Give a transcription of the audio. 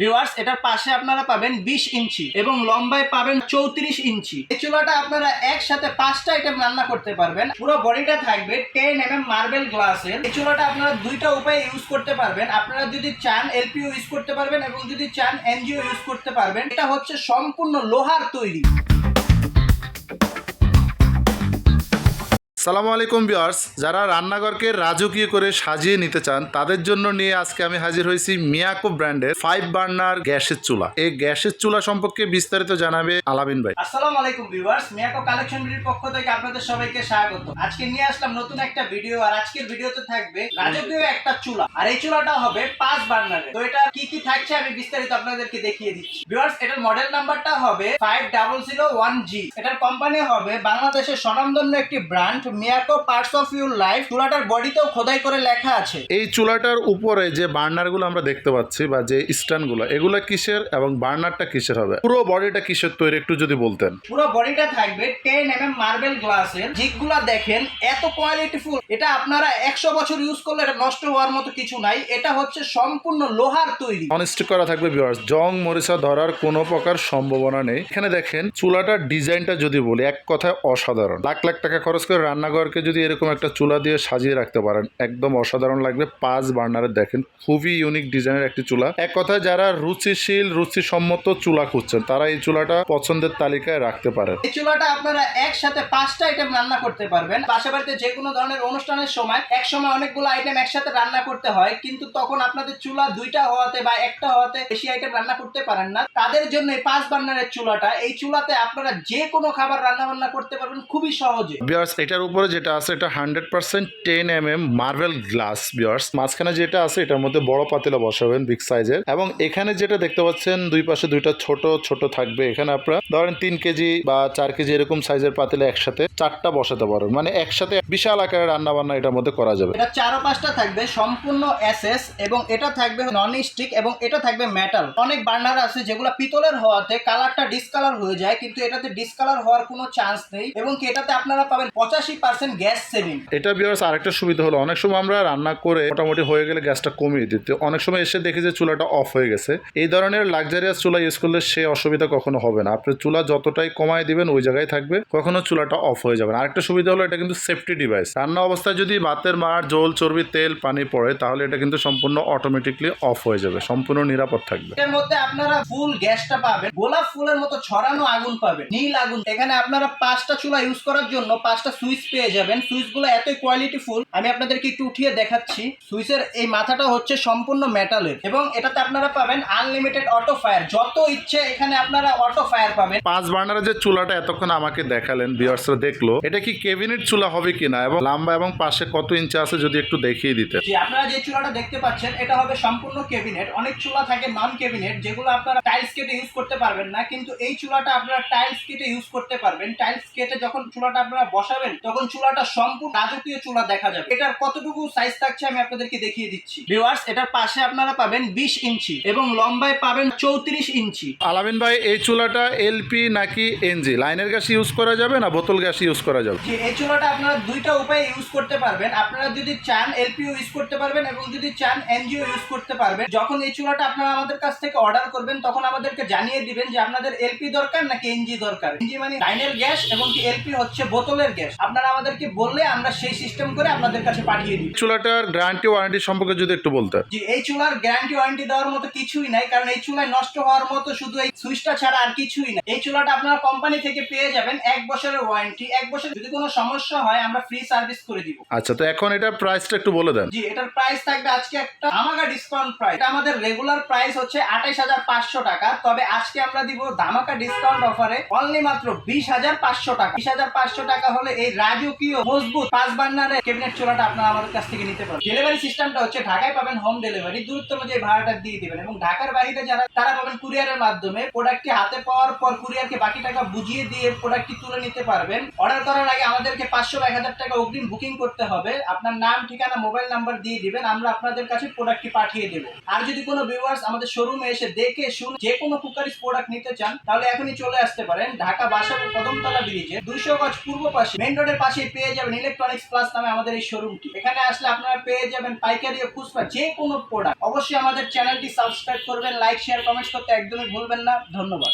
Viewers এটার পাশে আপনারা পাবেন 20 ইঞ্চি এবং লম্বায় পাবেন 34 ইঞ্চি। এই চুলাটা আপনারা একসাথে 5টা আইটেম রান্না করতে পারবেন। পুরো বডিটা থাকবে 10 mm মার্বেল গ্লাসের। এই চুলাটা আপনারা দুইটা উপায়ে ইউজ করতে পারবেন। আপনারা যদি চান এলপিও ইউজ করতে পারবেন এবং যদি চান এনজিও ইউজ করতে পারবেন। এটা হচ্ছে সম্পূর্ণ লোহার তৈরি। সালামু আলাইকুম ভিউয়ার্স, যারা রান্নাঘরকে রাজকীয় করে সাজিয়ে নিতে চান তাদের জন্য নিয়ে আজকে আমি হাজির হয়েছি মিয়াকো ব্র্যান্ডের 5 বার্নার গ্যাসের চুলা। এই গ্যাসের চুলা সম্পর্কে বিস্তারিত জানাবে আলামিন ভাই। আসসালামু আলাইকুম ভিউয়ার্স, মিয়াকো কালেকশন ভিডিওর পক্ষ থেকে আপনাদের সবাইকে স্বাগত। আজকে নিয়ে আসলাম নতুন একটা ভিডিও, আর আজকের ভিডিওতে থাকবে রাজকীয় একটা চুলা, আর এই চুলাটা হবে 5 বার্নারের। তো এটা কি কি থাকছে আমি বিস্তারিত আপনাদেরকে দেখিয়ে দিচ্ছি। ভিউয়ার্স এটার মডেল নাম্বারটা হবে 5001G। এটার কোম্পানি হবে বাংলাদেশের স্বনামধন্য একটি brand Miyako parts of your life. চুলাটার বডিতেও খোদাই করে লেখা আছে। এই চুলাটার উপরে যে বার্নারগুলো আমরা দেখতে পাচ্ছি বা যে স্ট্যান্ডগুলো, এগুলো কিসের এবং বার্নারটা কিসের হবে, পুরো বডিটা কিসের তৈরি একটু যদি বলতেন। পুরো বডিটা থাকবে 10 mm মার্বেল গ্লাসের। জিগগুলা দেখেন এত কোয়ালিটিফুল, এটা আপনারা 100 বছর ইউজ করলে এটা নষ্ট হওয়ার মতো কিছু নাই। এটা হচ্ছে সম্পূর্ণ লোহার তৈরি, অনস্টিক করা থাকবে ভিউয়ার্স, জং মরিচা ধরার কোনো প্রকার সম্ভাবনা নেই। এখানে দেখেন চুলাটার ডিজাইনটা যদি বলি, এক কথায় অসাধারণ। লাখ লাখ টাকা খরচ করে রান্নাঘরকে যদি এরকম একটা চুলা দিয়ে সাজিয়ে রাখতে পারেন, একদম অসাধারণ লাগবে। 5 বার্নারের দেখেন খুবই ইউনিক ডিজাইনের একটি চুলা। এক কথায় যারা রুচিশীল রুচিসম্মত চুলা খুঁজছেন তারা এই চুলাটা পছন্দের তালিকায় রাখতে পারেন। এই চুলাটা আপনারা একসাথে 5টা আইটেম রান্না করতে পারবেন। বাসা বাড়িতে যে কোনো ধরনের অনুষ্ঠানের সময় এক সময় অনেকগুলো আইটেম একসাথে রান্না করতে হয়, কিন্তু তখন আপনাদের চুলা 2টা হওয়াতে বা একটা হওয়াতে বেশি আইটেম রান্না করতে পারেন না। তাদের জন্য এই 5 বার্নারের চুলাটা, এই চুলাতে আপনারা যে কোনো খাবার রান্না বান্না করতে পারবেন খুবই সহজে। ভিউয়ার্স এটার উপরে যেটা আছে এটা 100% 10 mm মার্বেল গ্লাস। ভিউয়ার্স মাঝখানে যেটা আছে এটার মধ্যে বড় পাতিলা বসাবেন বিগ সাইজের, এবং এখানে যেটা দেখতে পাচ্ছেন দুই পাশে দুইটা ছোট ছোট থাকবে। এখানে আপনারা ধরেন 3 কেজি বা 4 কেজি এরকম সাইজের পাতিলা একসাথে 4টা বসাতে পারবেন, মানে একসাথে বিশাল আকারে রান্না বান্না এটার মধ্যে করা যাবে। এটা 4 ও 5টা থাকবে সম্পূর্ণ এসএস, এবং এটা থাকবে নন স্টিক, এবং এটা থাকবে মেটাল। অনেক বার্নার আছে যেগুলো পিতলের হওয়াতে কালারটা ডিসকালার হয়ে যায়, কিন্তু এটাতে ডিসকালার হওয়ার কোনো চান্স নেই, এবং এটাতে আপনারা পাবেন 85% গ্যাস সেভিং। এটা ভিউয়ার্স আরেকটা সুবিধা হলো, অনেক সময় আমরা রান্না করে মোটামুটি হয়ে গেলে গ্যাসটা কমিয়ে দিতে, অনেক সময় এসে দেখি যে চুলাটা অফ হয়ে গেছে। এই ধরনের লাক্সারিয়াস চুলা ইউজ করলে সে অসুবিধা কখনো হবে না। আপনি চুলা যতটাই কমায় দিবেন ওই জায়গায় থাকবে, কখনো চুলাটা অফ হয়ে যাবে না। আরেকটা সুবিধা হলো এটা কিন্তু সেফটি ডিভাইস। রান্না অবস্থায় যদি ভাতের মার, জল, চর্বি, তেল, পানি পড়ে তাহলে এটা কিন্তু সম্পূর্ণ অটোমেটিকলি অফ হয়ে যাবে, সম্পূর্ণ নিরাপদ থাকবে। এর মধ্যে আপনারা ফুল গ্যাসটা পাবেন, গোলাপ ফুলের মতো ছড়ানো আগুন পাবেন, নীল আগুন। এখানে আপনারা 5টা চুলা ইউজ করার জন্য 5টা সুইচ পেয়ে যাবেন। সুইচগুলো এতই কোয়ালিটিফুল, আমি আপনাদেরকে একটু উঠিয়ে দেখাচ্ছি। সুইচের এই মাথাটা হচ্ছে সম্পূর্ণ মেটালের, এবং এটাতে আপনারা পাবেন আনলিমিটেড অটো ফায়ার। যত ইচ্ছে এখানে আপনারা অটো ফায়ার পাবেন। 5 বার্নারের যে চুলাটা এতক্ষণ আমাকে দেখালেন, ভিউয়ার্সরা দেখলো এটা কি কেবিনেট চুলা হবে কিনা, এবং লম্বা এবং পাশে কত ইঞ্চি আছে যদি একটু দেখিয়ে দিতে। জি, আপনারা যে চুলাটা দেখতে পাচ্ছেন এটা হবে সম্পূর্ণ কেবিনেট। অনেক চুলা থাকে নন কেবিনেট, যেগুলো আপনারা টাইলস কেটে ইউজ করতে পারবেন না, কিন্তু এই চুলাটা আপনারা টাইলস কেটে ইউজ করতে পারবেন। টাইলস কেটে যখন চুলাটা আপনারা বসাবেন তখন চুলাটা সম্পূর্ণ রাজকীয় চুলা দেখা যাবে। এটার কতটুকু সাইজ থাকছে আমি আপনাদেরকে দেখিয়ে দিচ্ছি। ভিউয়ার্স এটার পাশে আপনারা পাবেন 20 ইঞ্চি এবং লম্বায় পাবেন 34 ইঞ্চি। আলামিন ভাই এই চুলাটা এলপি নাকি এনজি, লাইনের গ্যাস ইউজ করা যাবে না বোতল গ্যাস ইউজ করা যাবে? জি, এই চুলাটা আপনারা দুইটা উপায়ে ইউজ করতে পারবেন। আপনারা যদি চান এলপিও ইউজ করতে পারবেন এবং যদি চান এনজিও ইউজ করতে পারবেন। যখন এই চুলাটা আপনারা আমাদের কাছ থেকে অর্ডার করবেন তখন আমাদেরকে জানিয়ে দিবেন যে আপনাদের এলপি দরকার নাকি এনজি দরকার। এনজি মানে লাইনের গ্যাস এবং কি এলপি হচ্ছে বোতলের গ্যাস। আপনারা আমাদেরকে বললে আমরা সেই সিস্টেম করে আপনাদের কাছে পাঠিয়ে দিই। চুলাটার গ্যারান্টি ওয়ারেন্টি সম্পর্কে যদি একটু বলতেন। জি, এই চুলার গ্যারান্টি ওয়ারেন্টি দেওয়ার মতো কিছুই নাই, কারণ এই চুলায় নষ্ট হওয়ার মতো শুধু এই সুইচটা ছাড়া আর কিছুই না। এই চুলাটা আপনারা কোম্পানি থেকে পেয়ে যাবেন 1 বছরের ওয়ারেন্টি। 1 বছর যদি কোনো সমস্যা হয় আমরা ফ্রি সার্ভিস করে দিব। আচ্ছা, তো এখন এটার প্রাইসটা একটু বলে দেন। জি, এটার প্রাইস থাকবে আজকে একটা ধামাকা ডিসকাউন্ট প্রাইস। এটা আমাদের রেগুলার প্রাইস হচ্ছে 28,500 টাকা, তবে আজকে আমরা দিব ধামাকা ডিসকাউন্ট অফারে অনলি মাত্র 20,500 টাকা। 20,500 টাকা হলে এই রাজকীয় মজবুত 5 বার্নারের ক্যাবিনেট চুলাটা আপনারা আমাদের কাছ থেকে নিতে পারবেন। ডেলিভারি সিস্টেমটা হচ্ছে ঢাকায় পাবেন হোম ডেলিভারি, দূরত্ব অনুযায়ী ভাড়াটা দিয়ে দিবেন, এবং ঢাকার বাইরে যারা তারা পাবেন কুরিয়ারের মাধ্যমে। প্রোডাক্টটি হাতে পাওয়ার পর কুরিয়ারকে বাকি টাকা বুঝিয়ে দিয়ে প্রোডাক্টটি তুলে নিতে পারবেন। অর্ডার করার আগে আমাদেরকে 500 বা 1000 টাকা অগ্রিম বুকিং করতে হবে। আপনার নাম, ঠিকানা, মোবাইল নাম্বার দিয়ে দিবেন, আমরা আপনাদের কাছে প্রোডাক্টটি পাঠিয়ে দেব। আর যদি কোনো ভিউয়ার্স আমাদের শোরুমে এসে দেখে শুনে যে কোনো কুকারিজ প্রোডাক্ট নিতে চান তাহলে এখনই চলে আসতে পারেন ঢাকা বাসাবো কদমতলা ব্রিজে 200 গজ পূর্ব পাশে মেইন রোডের পাশেই পেয়ে যাবেন ইলেকট্রনিক্স প্লাস নামে আমাদের এই শোরুমটি। এখানে আসলে আপনারা পেয়ে যাবেন পাইকারি ও খুচরা যে কোনো প্রোডাক্ট। অবশ্যই আমাদের চ্যানেলটি সাবস্ক্রাইব করবেন, লাইক শেয়ার কমেন্টস করতে একদমই ভুলবেন না। ধন্যবাদ।